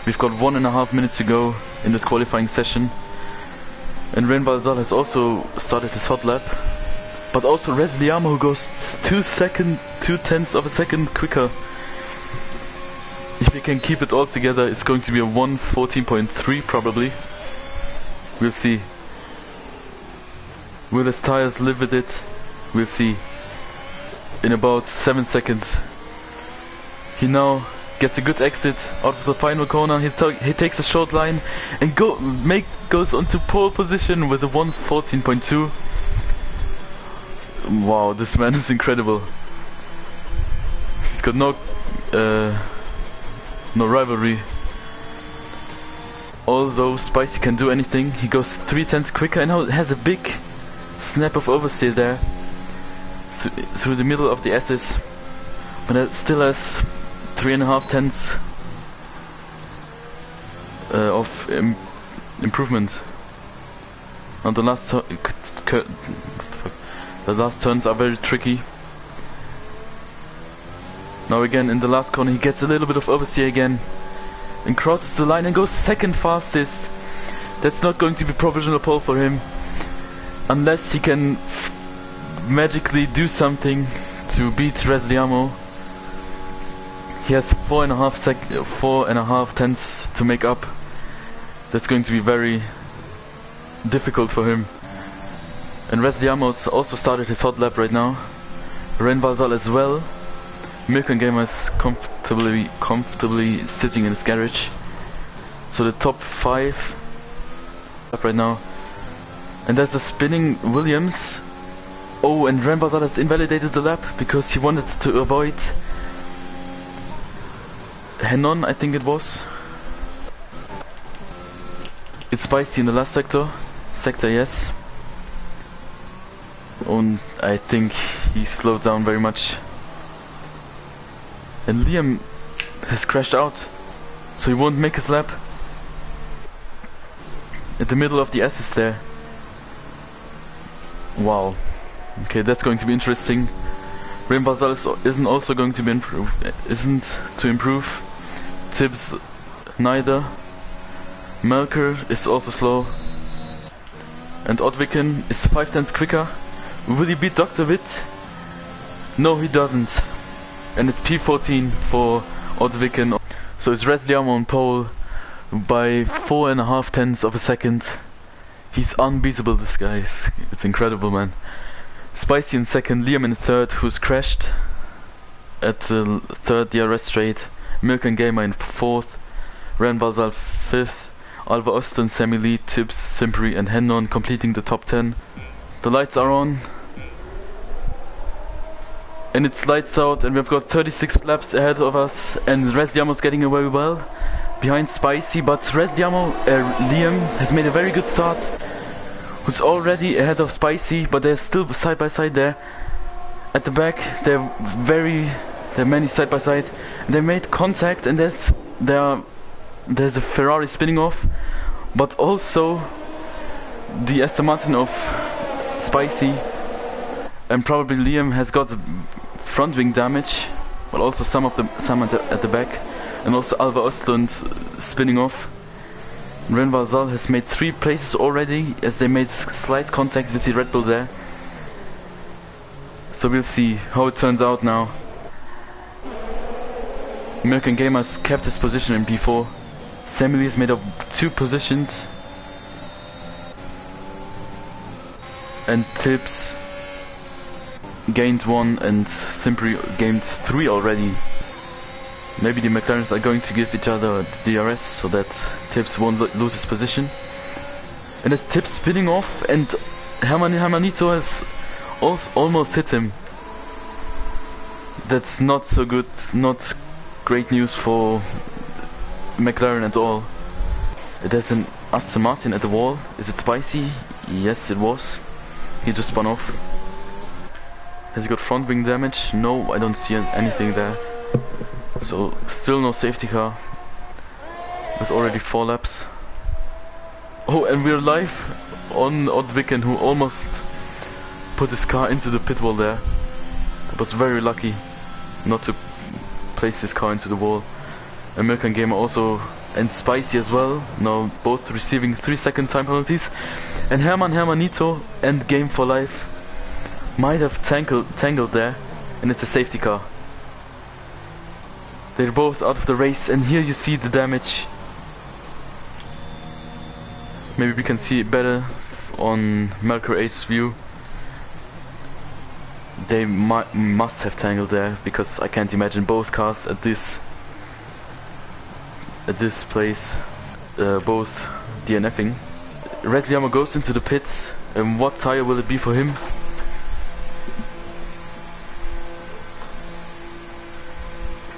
We've got 1.5 minutes to go in this qualifying session. And Ren Balzal has also started his hot lap. But also Resliamo, who goes 2/10 of a second quicker. If we can keep it all together, it's going to be a 1:14.3 probably. We'll see. Will his tires live with it? We'll see. In about 7 seconds. He now gets a good exit out of the final corner. He takes a short line and goes onto pole position with a 1:14.2. Wow, this man is incredible. He's got no rivalry. Although Spicy can do anything, he goes 3/10 quicker and now has a big snap of oversteer there through the middle of the S's, but it still has 3.5 of improvement. And the last turns are very tricky. Now again in the last corner he gets a little bit of oversteer again and crosses the line and goes second fastest. That's not going to be provisional pole for him unless he can magically do something to beat Resliamo. He has 4.5 tenths to make up. That's going to be very difficult for him. And Resliamo's also started his hot lap right now. Ren Balzal as well. Milkan Gamer is comfortably sitting in his garage. So the top 5 right now. And there's a spinning Williams. Oh, and Ren Balzal has invalidated the lap because he wanted to avoid Henon, I think it was. It's Spicy in the last sector. Yes. And I think he slowed down very much. And Liam has crashed out, so he won't make his lap. At the middle of the S's there. Wow. Okay, that's going to be interesting. Ren Balzal isn't also going to be improve. Tibbs neither. Melker is also slow. And Odviken is 5/10 quicker. Will he beat Dr. Witt? No, he doesn't. And it's P14 for Odviken. So it's Resliamo on pole by 4.5 tenths of a second. He's unbeatable, this guy. It's incredible, man. Spicy in second, Liam in third, who's crashed at the third DRS straight. Milkan Gamer in fourth. Ren Balzal fifth. Alva Austin, Sammy Lee, Tibbs, Simpri and Hennon completing the top 10. The lights are on. And it's lights out, and we've got 36 laps ahead of us, and Resliamo's getting away well behind Spicy, but Liam has made a very good start, who's already ahead of Spicy, but they're still side by side there. At the back, they're many side by side. They made contact, and there's a Ferrari spinning off, but also the Aston Martin of Spicy. And probably Liam has got front wing damage, but also some at the back, and also Alva Östlund spinning off. Ren Balzal has made 3 places already, as they made slight contact with the Red Bull there. So we'll see how it turns out now. Milkan Gamer has kept his position in P4. Sammy Lee has made up 2 positions, and Tibbs gained 1 and Simpri gained 3 already. Maybe the McLarens are going to give each other the DRS so that Tibbs won't lose his position. And as Tibbs spinning off, and Hermanito has almost hit him. That's not so good, not great news for McLaren at all. There's an Aston Martin at the wall. Is it Spicy? Yes, it was. He just spun off. Has he got front wing damage? No, I don't see anything there. So still no safety car with already 4 laps. Oh, and we're live on Odviken, who almost put his car into the pit wall there. That was very lucky not to place his car into the wall. And Milkan Gamer also and Spicy as well, now both receiving 3-second time penalties. And Hermanito and Game for Life might have tangled there, and it's a safety car. They're both out of the race, and here you see the damage. Maybe we can see it better on Melker H's view. They must have tangled there, because I can't imagine both cars at this place both DNFing. Resliamo goes into the pits, and what tire will it be for him?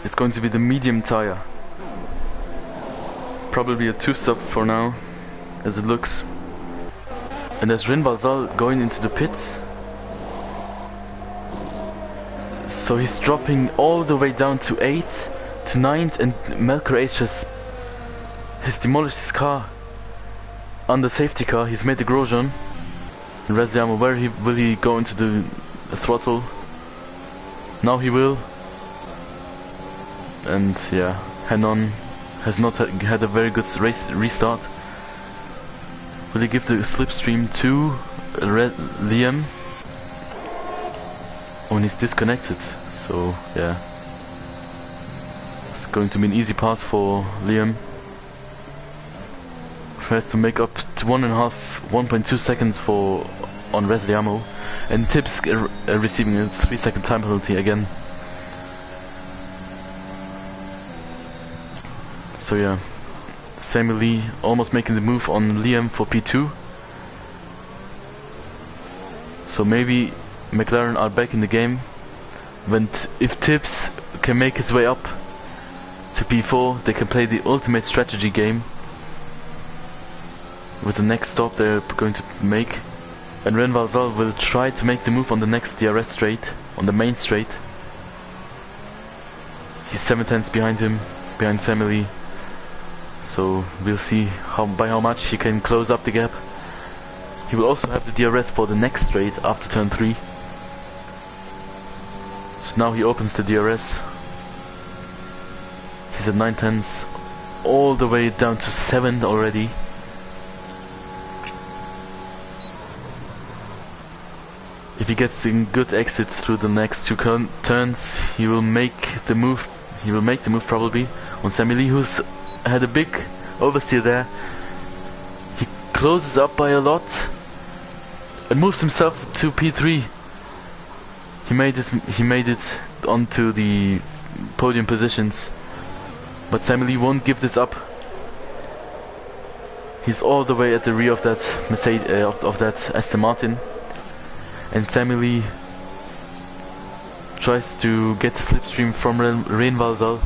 It's going to be the medium tire. Probably a 2-stop for now, as it looks. And there's Rinvalzal going into the pits. So he's dropping all the way down to 8th, to 9th, and Melker H has demolished his car. On the safety car, he's made the Grosjean. And Resliamo, where will he go into the throttle? Now he will. And yeah, Henon has not had a very good race restart. Will he give the slipstream to Liam? Oh, and he's disconnected, so yeah. It's going to be an easy pass for Liam. He has to make up to 1.2 seconds on Resliamo. And Tips receiving a 3-second time penalty again. So yeah, Samuel Lee almost making the move on Liam for P2. So maybe McLaren are back in the game. If Tips can make his way up to P4, they can play the ultimate strategy game with the next stop they're going to make. And Renvalzal will try to make the move on the next DRS straight, on the main straight. He's 7/10 behind him, behind Samuel Lee. So we'll see by how much he can close up the gap. He will also have the DRS for the next straight after turn 3. So now he opens the DRS. He's at 9/10, all the way down to 7th already. If he gets a good exit through the next 2 turns, he will make the move. He will make the move probably on Samuel Lee, who's had a big oversteer there. He closes up by a lot and moves himself to P3. He made it onto the podium positions, but Samuel Lee won't give this up. He's all the way at the rear of that of that Aston Martin, and Samuel Lee tries to get the slipstream from Renvalzal.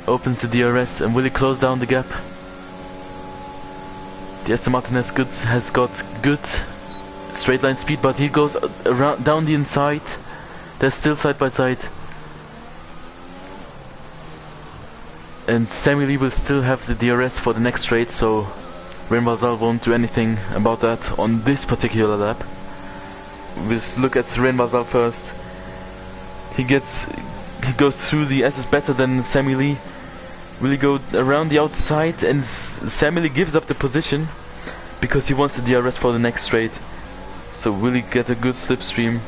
Opens the DRS, and will he close down the gap? The Aston Martin has got good straight line speed, but he goes around down the inside. They're still side by side, and Samuel Lee will still have the DRS for the next straight, so Renvalzal won't do anything about that on this particular lap. We'll look at Renvalzal first. He goes through the SS better than Samuel Lee. Will he go around the outside, and Samuel Lee gives up the position because he wants the DRS for the next straight. So will he get a good slipstream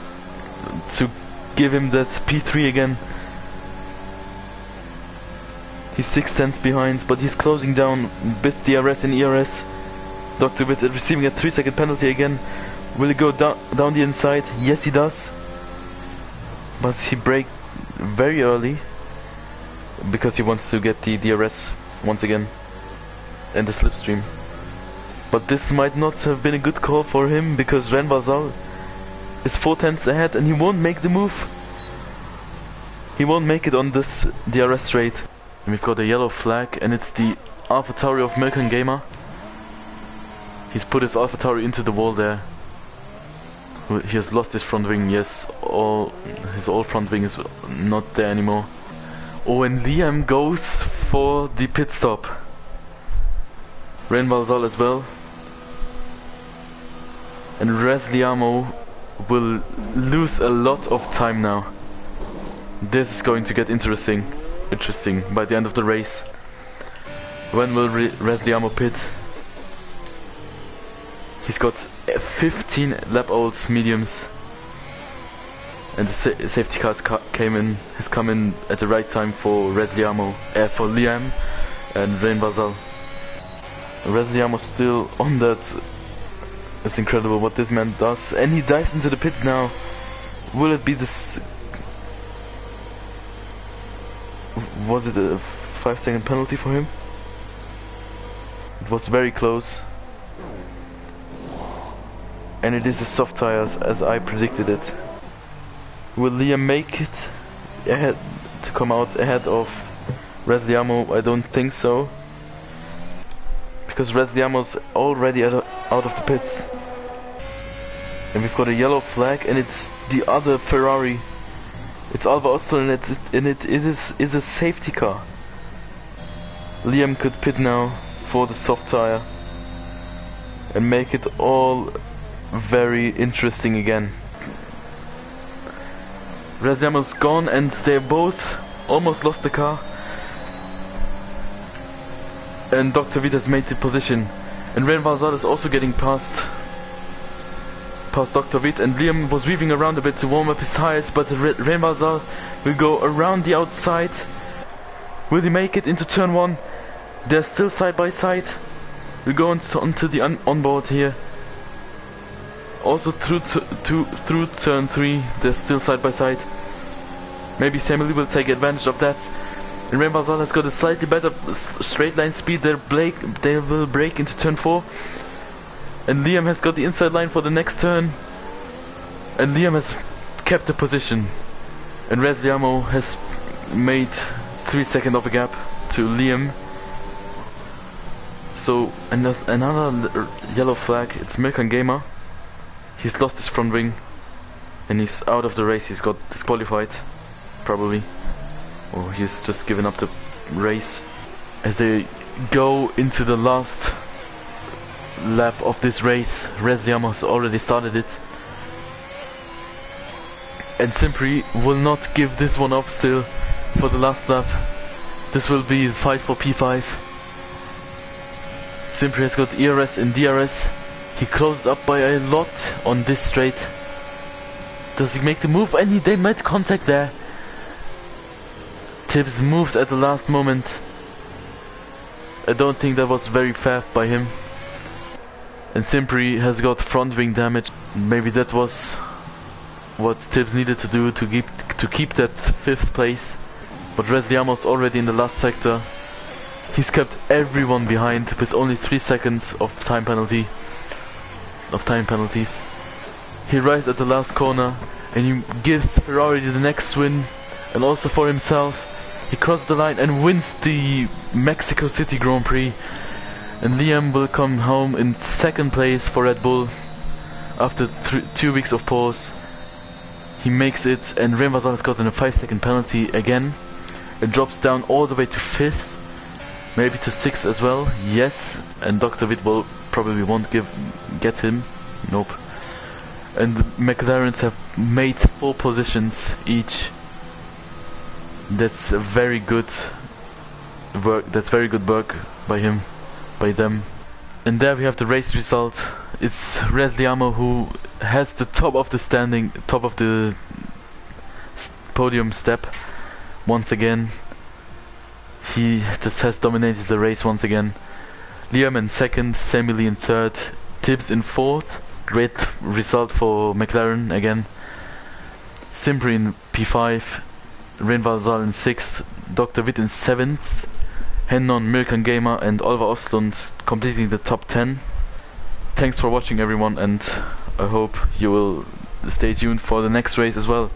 to give him that P3 again? He's 6/10 behind, but he's closing down with DRS and ERS. Dr. Witt receiving a 3-second penalty again. Will he go down the inside? Yes, he does. But he braked very early because he wants to get the DRS once again and the slipstream. But this might not have been a good call for him, because Renvalzal is 4/10 ahead and he won't make the move. He won't make it on this DRS straight. And we've got a yellow flag, and it's the AlphaTauri of Milkan Gamer. He's put his AlphaTauri into the wall there. He has lost his front wing, yes, his old front wing is not there anymore. Oh, and Liam goes for the pit stop. Renvalzal as well. And Resliamo will lose a lot of time now. This is going to get interesting. interesting by the end of the race. When will Resliamo pit? He's got 15 lap olds mediums, and the safety car has come in at the right time for for Liam and Rain Basal. Resliamo still on that. It's incredible what this man does, and he dives into the pits now. Will it be this? Was it a 5-second penalty for him? It was very close. And it is the soft tires as I predicted it. Will Liam make it ahead to come out ahead of Resliamo? I don't think so. Because Resliamo's already out of the pits. And we've got a yellow flag, and it's the other Ferrari. It's Alva Ostro, and it is a safety car. Liam could pit now for the soft tire and make it all very interesting again. Resliamo's gone, and they both almost lost the car. And Dr. Witt has made the position, and Rain Valzad is also getting past Dr. Witt, and Liam was weaving around a bit to warm up his tires, but Rain Valzad will go around the outside. Will he make it into turn 1? They're still side by side. We go onto the onboard here. Also through turn 3, they're still side by side. Maybe Samuel will take advantage of that. And Rain Valzad has got a slightly better straight line speed. They will break into turn 4. And Liam has got the inside line for the next turn. And Liam has kept the position. And Resliamo has made 3 seconds of a gap to Liam. So another yellow flag. It's Mirkan Gamer. He's lost his front wing. And he's out of the race. He's got disqualified. Probably. Or he's just given up the race. As they go into the last lap of this race, Resliamo has already started it. And Simpri will not give this one up still for the last lap. This will be the fight for P5. Simpri has got ERS and DRS. He closed up by a lot on this straight. Does he make the move? And they made contact there. Tibbs moved at the last moment. I don't think that was very fair by him. And Simpri has got front wing damage. Maybe that was what Tibbs needed to do to keep that 5th place. But Resliamo's already in the last sector. He's kept everyone behind with only 3 seconds of time penalties. He rises at the last corner and he gives Ferrari the next win, and also for himself. He crosses the line and wins the Mexico City Grand Prix. And Liam will come home in 2nd place for Red Bull after 2 weeks of pause. He makes it, and Rain Valzad has gotten a 5-second penalty again. It drops down all the way to 5th, maybe to 6th as well. Yes, and Dr. Witt probably won't get him. Nope. And the McLarens have made 4 positions each. That's very good work. That's very good work by them. And there we have the race result. It's Resliamo who has the top of the standing, top of the podium step once again. He just has dominated the race once again. Liam in 2nd, Samuel in 3rd, Tibbs in 4th. Great result for McLaren again. Simpri in P5. Rain Valzad in 6th, Dr. Witt in 7th, Hennon, Mirkan Gamer and Oliver Ostlund completing the top 10. Thanks for watching everyone, and I hope you will stay tuned for the next race as well.